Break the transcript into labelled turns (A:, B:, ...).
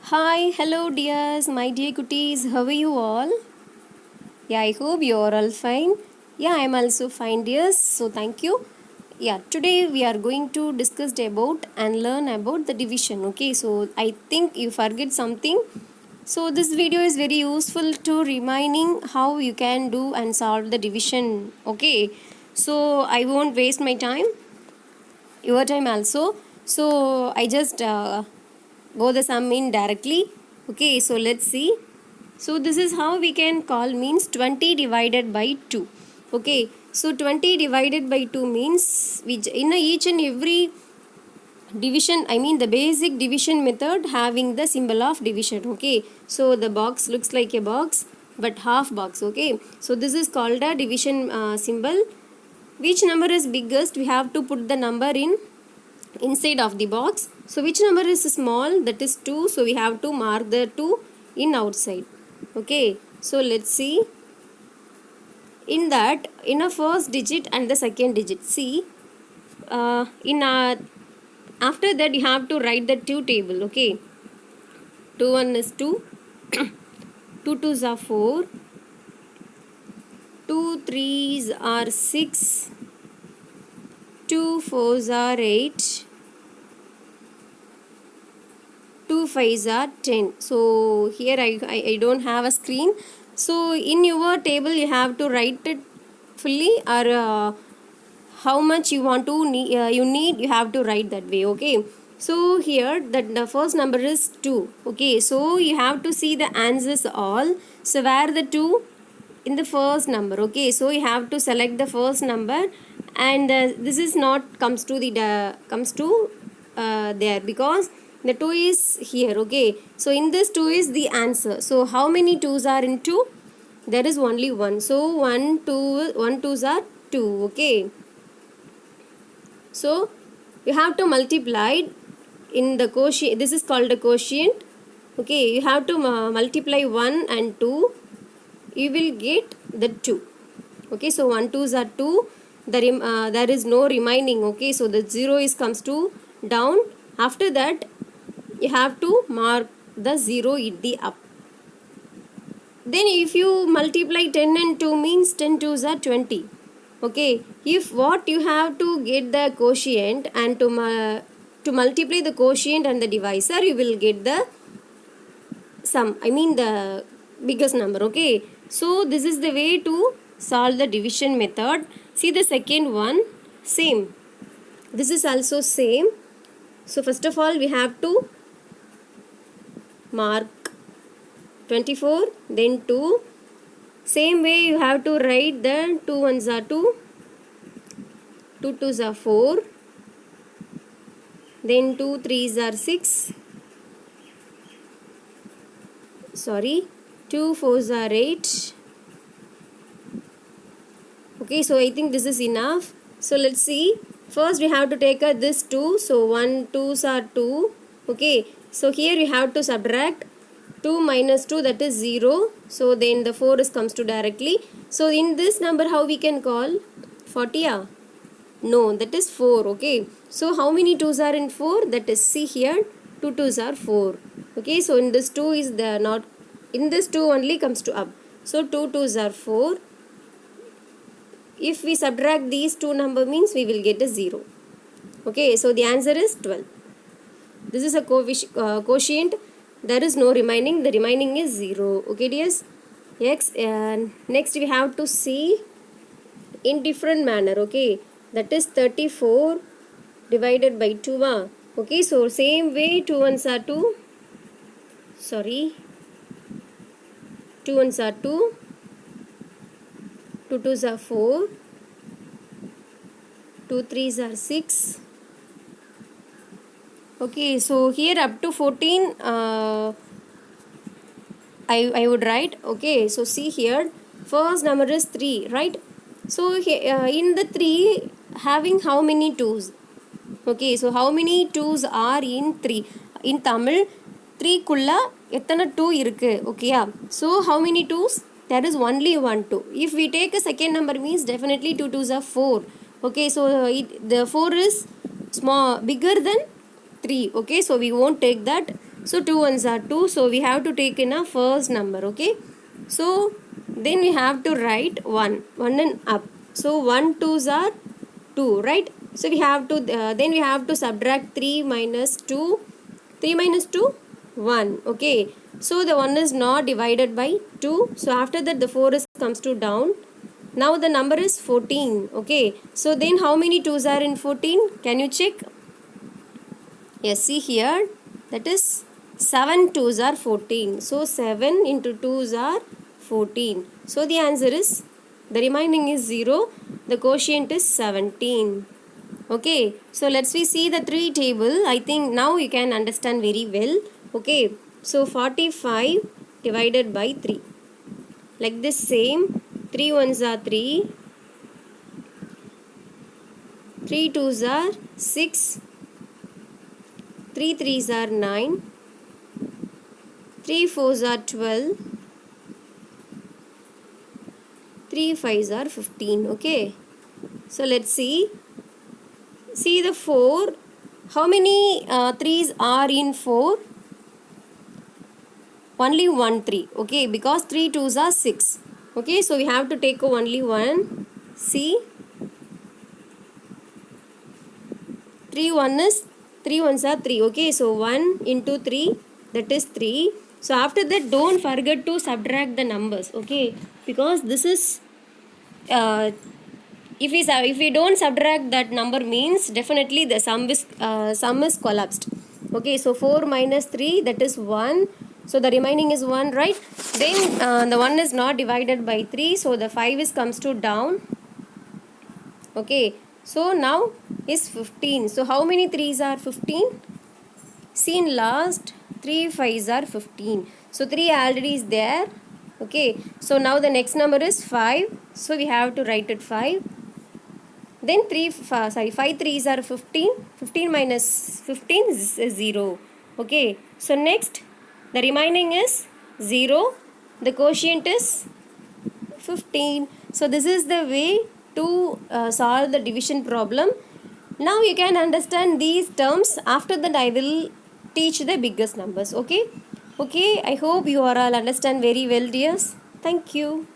A: Hi, hello, dears, my dear cuties. How are you all? Yeah, I hope you are all fine. Yeah, I am also fine, dears. So, thank you. Yeah, today we are going to discuss about and learn about the division. Okay, so I think you forget something. So, this video is very useful to reminding how you can do and solve the division. Okay, so I won't waste my time, your time also. So, I just go the sum in directly. Okay, so let's see. So this is how we can call means 20 divided by 2. Okay, so 20 divided by 2 means which in each and every division, I mean the basic division method having the symbol of division. Okay, so the box looks like a box but half box. Okay, so this is called a division symbol. Which number is biggest, we have to put the number in inside of the box. So which number is small, that is 2, so we have to mark the 2 in outside. Okay, so let's see. In that, in a first digit and the second digit, see in a after that you have to write the 2 table. Okay, 2 1 is 2, 2 2s are 4, 2 3s are 6, 2 4s are 8, 2 5s are 10. So here I don't have a screen. So in your table you have to write it fully, or how much you want to you have to write that way. Okay, so here that the first number is 2. Okay, so you have to see the answers all. So where the 2 in the first number. Okay, so you have to select the first number, and this is not comes to the comes to there, because the 2 is here. Okay, so in this 2 is the answer. So how many 2's are in 2? There is only 1. So 1 2 1 2's are 2. Okay, so you have to multiply in the quotient. This is called a quotient. Okay, you have to multiply 1 and 2, you will get the 2. Okay, so 1 2's are 2, there is no remaining. Okay, so the 0 is comes to down. After that you have to mark the 0 in the up. Then if you multiply 10 and 2 means 10 2's are 20. Okay, if what you have to get the quotient and to multiply the quotient and the divisor, you will get the sum, I mean the biggest number. Okay, so this is the way to solve the division method. See the second one, same, this is also same. So first of all we have to mark 24, then 2. Same way you have to write the 2 1's are 2, 2 2's are 4, then 2 3's are 6, sorry, 2 4's are 8. Okay, so I think this is enough. So let's see. First we have to take this 2. So 1 2's are 2. Okay, so here you have to subtract 2 minus 2, that is 0. So then the 4 is comes to directly. So in this number how we can call? 40? No, that is 4. Okay, so how many 2's are in 4? That is, see here, 2 2's are 4. Okay, so in this 2 is the not, in this 2 only comes to up. So 2 2's are 4. If we subtract these two number means we will get a 0. Okay, so the answer is 12. This is a quotient. There is no remaining. The remaining is 0. Okay, dears. Yes, and next we have to see in different manner. Okay, that is 34 divided by 2. Okay, so same way 2 1's are 2. Sorry, 2 1's are 2. 2 2's are 4, 2 3's are 6. Okay, so here up to 14 I would write. Okay, so see here, first number is 3, right? So here, in the 3 having how many 2's? Okay, so how many 2's are in 3? In Tamil, 3 kulla எத்தனை 2 இருக்கு? Okay, so how many 2's? There is only 1 2. If we take a second number means definitely 2 2's are 4. Okay, so the 4 is small, bigger than 3. Okay, so we won't take that. So 2 ones are 2. So we have to take in a first number. Okay. So then we have to write 1. 1 and up. So 1 2s are 2, right? So we have to then we have to subtract 3 minus 2. 3 minus 2, 1. Okay. So the 1 is not divided by 2. So after that the 4 is comes to down. Now the number is 14. Okay. So then how many 2s are in 14? Can you check? Yes, see here. That is 7 2s are 14. So 7 into 2s are 14. So the answer is, the remaining is 0. The quotient is 17. Okay. So let's we see the 3 table. I think now you can understand very well. Okay. So 45 divided by 3. Like this same. 3 ones are 3. 3 twos are 6. 3 threes are 9. 3 fours are 12. 3 fives are 15. Okay. So let's see. See the 4. How many 3s are in 4? Only 1 3. Okay. Because 3 twos are 6. Okay. So we have to take only 1. See. 3 1 is 3 ones are 3. Okay. So 1 into 3, that is 3. So after that, don't forget to subtract the numbers. Okay. Because this is if we don't subtract that number, means definitely the sum is collapsed. Okay. So 4 minus 3, that is 1. So the remaining is 1, right? Then the 1 is not divided by 3. So the 5 is comes to down. Okay. So now is 15. So how many 3s are 15? See in last, 3 5s are 15. So 3 already is there. Okay. So now the next number is 5. So we have to write it 5. Then 5 3s are 15. 15 minus 15 is 0. Okay. So next, the remaining is 0. The quotient is 15. So this is the way to solve the division problem. Now you can understand these terms. After that I will teach the biggest numbers. Okay. Okay. I hope you are all understand very well, dears. Thank you.